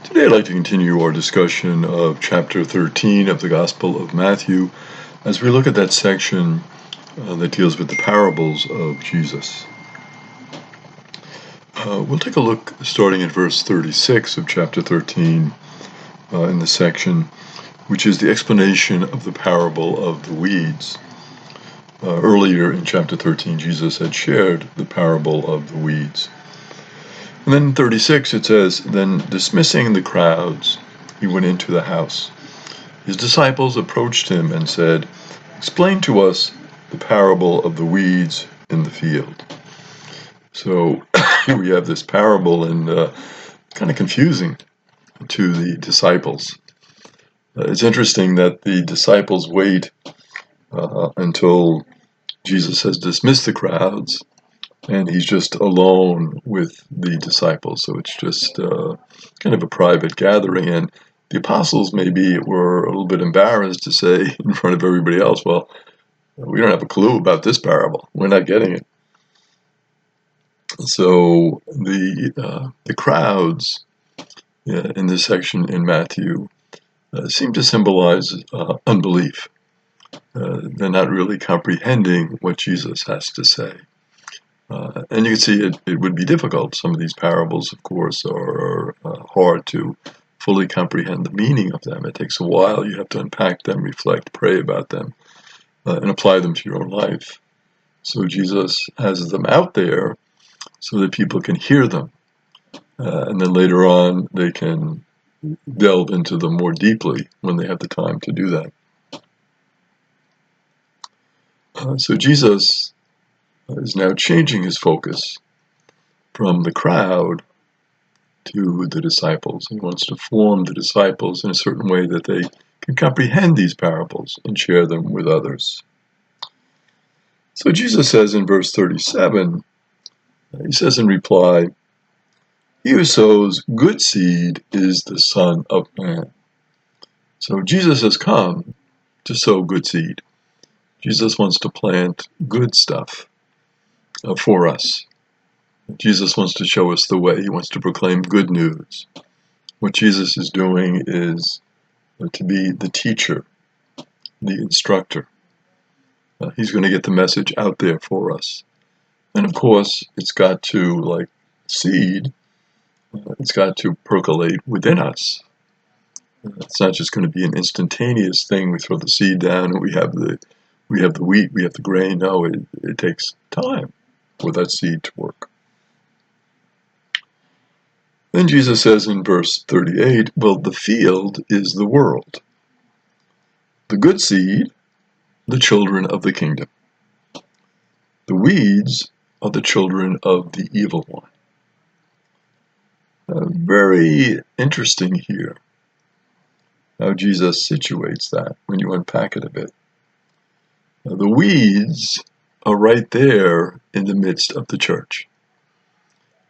Today I'd like to continue our discussion of chapter 13 of the Gospel of Matthew as we look at that section that deals with the parables of Jesus. We'll take a look starting at verse 36 of chapter 13 in the section, which is the explanation of the parable of the weeds. Earlier in chapter 13, Jesus had shared the parable of the weeds. And then in 36 it says, "Then dismissing the crowds, he went into the house. His disciples approached him and said, 'Explain to us the parable of the weeds in the field.'" So here we have this parable, and kind of confusing to the disciples. It's interesting that the disciples wait until Jesus has dismissed the crowds, and he's just alone with the disciples. So it's just kind of a private gathering. And the apostles maybe were a little bit embarrassed to say in front of everybody else, well, we don't have a clue about this parable. We're not getting it. So the crowds in this section in Matthew seem to symbolize unbelief. They're not really comprehending what Jesus has to say. And you can see it would be difficult. Some of these parables, of course, are hard to fully comprehend the meaning of them. It takes a while. You have to unpack them, reflect, pray about them, and apply them to your own life. So Jesus has them out there so that people can hear them. And then later on, they can delve into them more deeply when they have the time to do that. So Jesus is now changing his focus from the crowd to the disciples. He wants to form the disciples in a certain way that they can comprehend these parables and share them with others. So Jesus says in verse 37, he says in reply, "He who sows good seed is the Son of Man." So Jesus has come to sow good seed. Jesus wants to plant good stuff for us. Jesus wants to show us the way. He wants to proclaim good news. What Jesus is doing is to be the teacher, the instructor. He's going to get the message out there for us. And of course, it's got to, like seed, it's got to percolate within us. It's not just going to be an instantaneous thing. We throw the seed down and we have the wheat, we have the grain. No, it takes time for that seed to work. Then Jesus says in verse 38, well, the field is the world. The good seed, the children of the kingdom. The weeds are the children of the evil one. Very interesting here how Jesus situates that when you unpack it a bit. The weeds are right there in the midst of the church.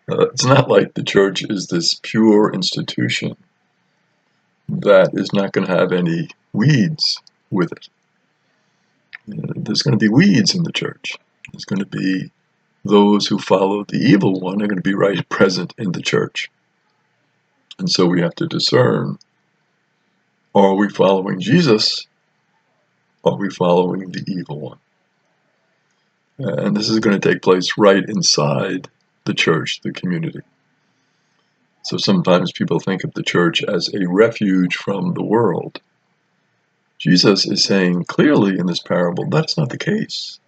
It's not like the church is this pure institution that is not going to have any weeds with it. There's going to be weeds in the church. There's going to be those who follow the evil one are going to be right present in the church. And so we have to discern, are we following Jesus? Are we following the evil one? And this is going to take place right inside the church, the community. So sometimes people think of the church as a refuge from the world. Jesus is saying clearly in this parable that's not the case.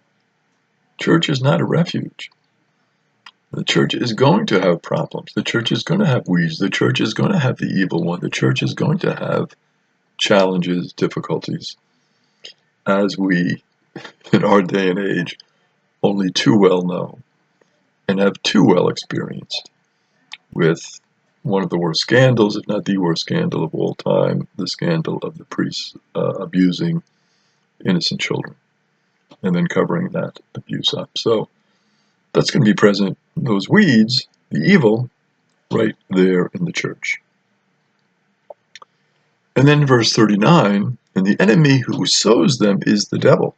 Church is not a refuge. The church is going to have problems. The church is going to have weeds. The church is going to have the evil one. The church is going to have challenges, difficulties, as we, in our day and age, only too well know and have too well experienced with one of the worst scandals, if not the worst scandal of all time, the scandal of the priests abusing innocent children and then covering that abuse up. So that's going to be present, those weeds, the evil, right there in the church. And then verse 39, and the enemy who sows them is the devil.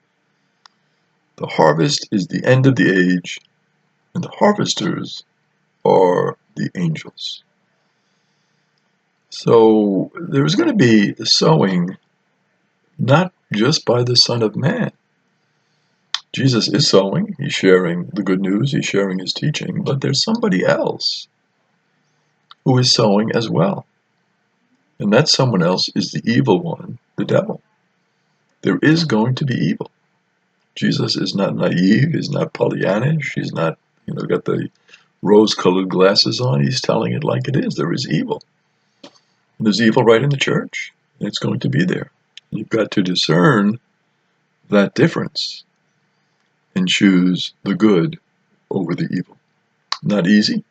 The harvest is the end of the age, and the harvesters are the angels. So there's going to be sowing, not just by the Son of Man. Jesus is sowing, he's sharing the good news, he's sharing his teaching, but there's somebody else who is sowing as well. And that someone else is the evil one, the devil. There is going to be evil. Jesus is not naive, he's not Pollyannish, he's not, got the rose-colored glasses on. He's telling it like it is. There is evil. And there's evil right in the church. And it's going to be there. You've got to discern that difference and choose the good over the evil. Not easy.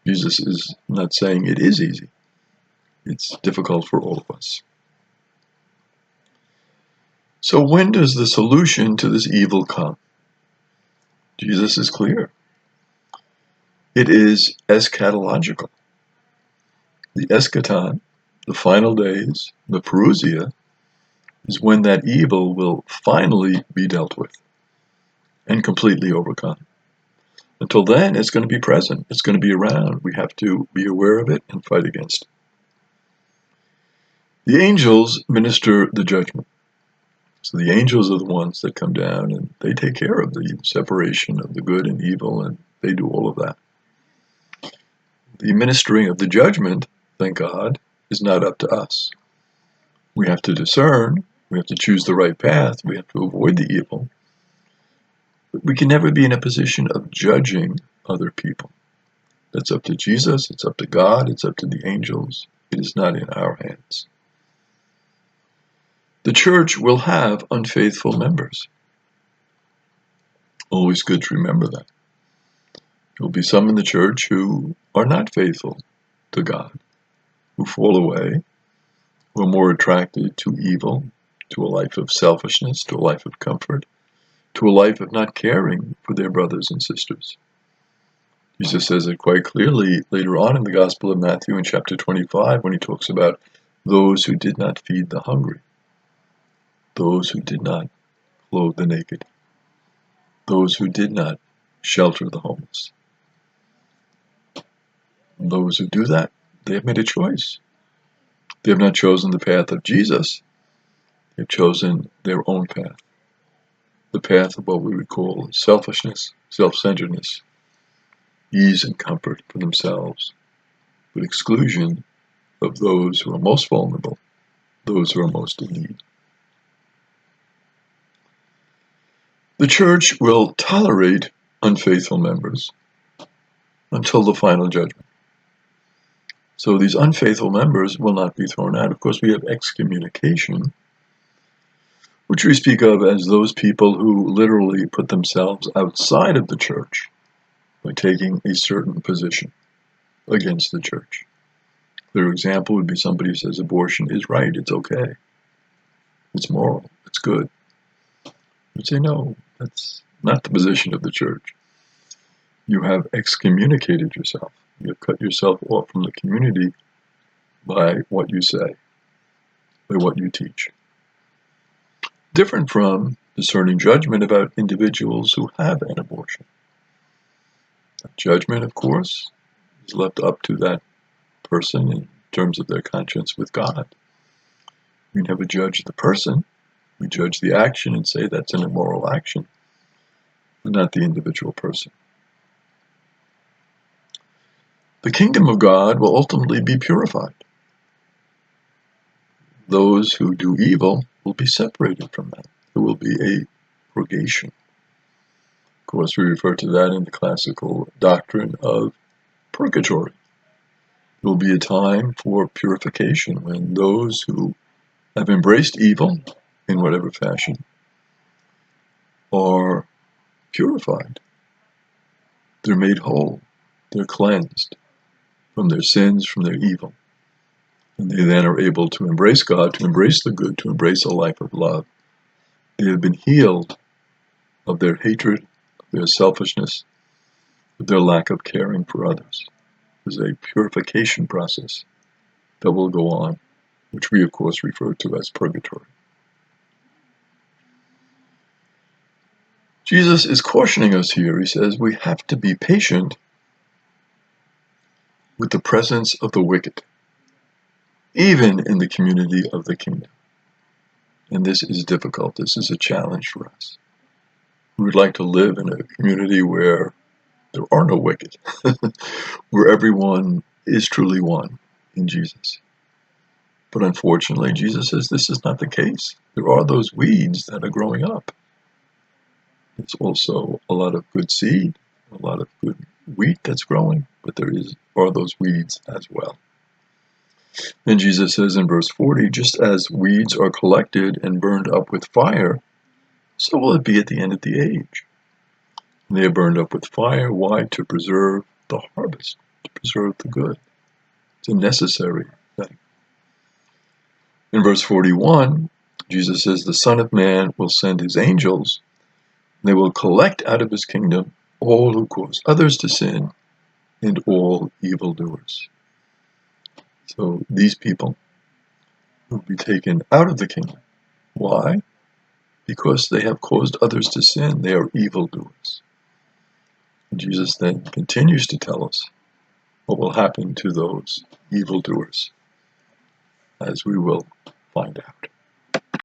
Jesus is not saying it is easy. It's difficult for all of us. So when does the solution to this evil come? Jesus is clear. It is eschatological. The eschaton, the final days, the parousia, is when that evil will finally be dealt with and completely overcome. Until then, it's going to be present. It's going to be around. We have to be aware of it and fight against it. The angels minister the judgment. So the angels are the ones that come down and they take care of the separation of the good and evil, and they do all of that. The ministering of the judgment, thank God, is not up to us. We have to discern. We have to choose the right path. We have to avoid the evil. But we can never be in a position of judging other people. That's up to Jesus. It's up to God. It's up to the angels. It is not in our hands. The church will have unfaithful members. Always good to remember that. There will be some in the church who are not faithful to God, who fall away, who are more attracted to evil, to a life of selfishness, to a life of comfort, to a life of not caring for their brothers and sisters. Jesus says it quite clearly later on in the Gospel of Matthew in chapter 25 when he talks about those who did not feed the hungry, those who did not clothe the naked, those who did not shelter the homeless. And those who do that, they have made a choice. They have not chosen the path of Jesus. They have chosen their own path, the path of what we would call selfishness, self-centeredness, ease and comfort for themselves, with exclusion of those who are most vulnerable, those who are most in need. The church will tolerate unfaithful members until the final judgment. So these unfaithful members will not be thrown out. Of course, we have excommunication, which we speak of as those people who literally put themselves outside of the church by taking a certain position against the church. Their example would be somebody who says abortion is right, it's okay, it's moral, it's good. You'd say, no, that's not the position of the church. You have excommunicated yourself. You have cut yourself off from the community by what you say, by what you teach. Different from discerning judgment about individuals who have an abortion. That judgment, of course, is left up to that person in terms of their conscience with God. We never judge the person. We judge the action and say that's an immoral action, but not the individual person. The kingdom of God will ultimately be purified. Those who do evil will be separated from that. There will be a purgation. Of course, we refer to that in the classical doctrine of purgatory. There will be a time for purification when those who have embraced evil in whatever fashion are purified. They're made whole. They're cleansed from their sins, from their evil. And they then are able to embrace God, to embrace the good, to embrace a life of love. They have been healed of their hatred, of their selfishness, of their lack of caring for others. There's a purification process that will go on, which we of course refer to as purgatory. Jesus is cautioning us here. He says we have to be patient with the presence of the wicked. even in the community of the kingdom. And this is difficult. This is a challenge for us. We would like to live in a community where there are no wicked, where everyone is truly one in Jesus. But unfortunately, Jesus says this is not the case. There are those weeds that are growing up. There's also a lot of good seed, a lot of good wheat that's growing, but are those weeds as well. And Jesus says in verse 40, just as weeds are collected and burned up with fire, so will it be at the end of the age. And they are burned up with fire. Why? To preserve the harvest, to preserve the good. It's a necessary thing. In verse 41, Jesus says, the Son of Man will send his angels. They will collect out of his kingdom all who cause others to sin and all evildoers. So these people will be taken out of the kingdom. Why? Because they have caused others to sin. They are evildoers. And Jesus then continues to tell us what will happen to those evildoers, as we will find out.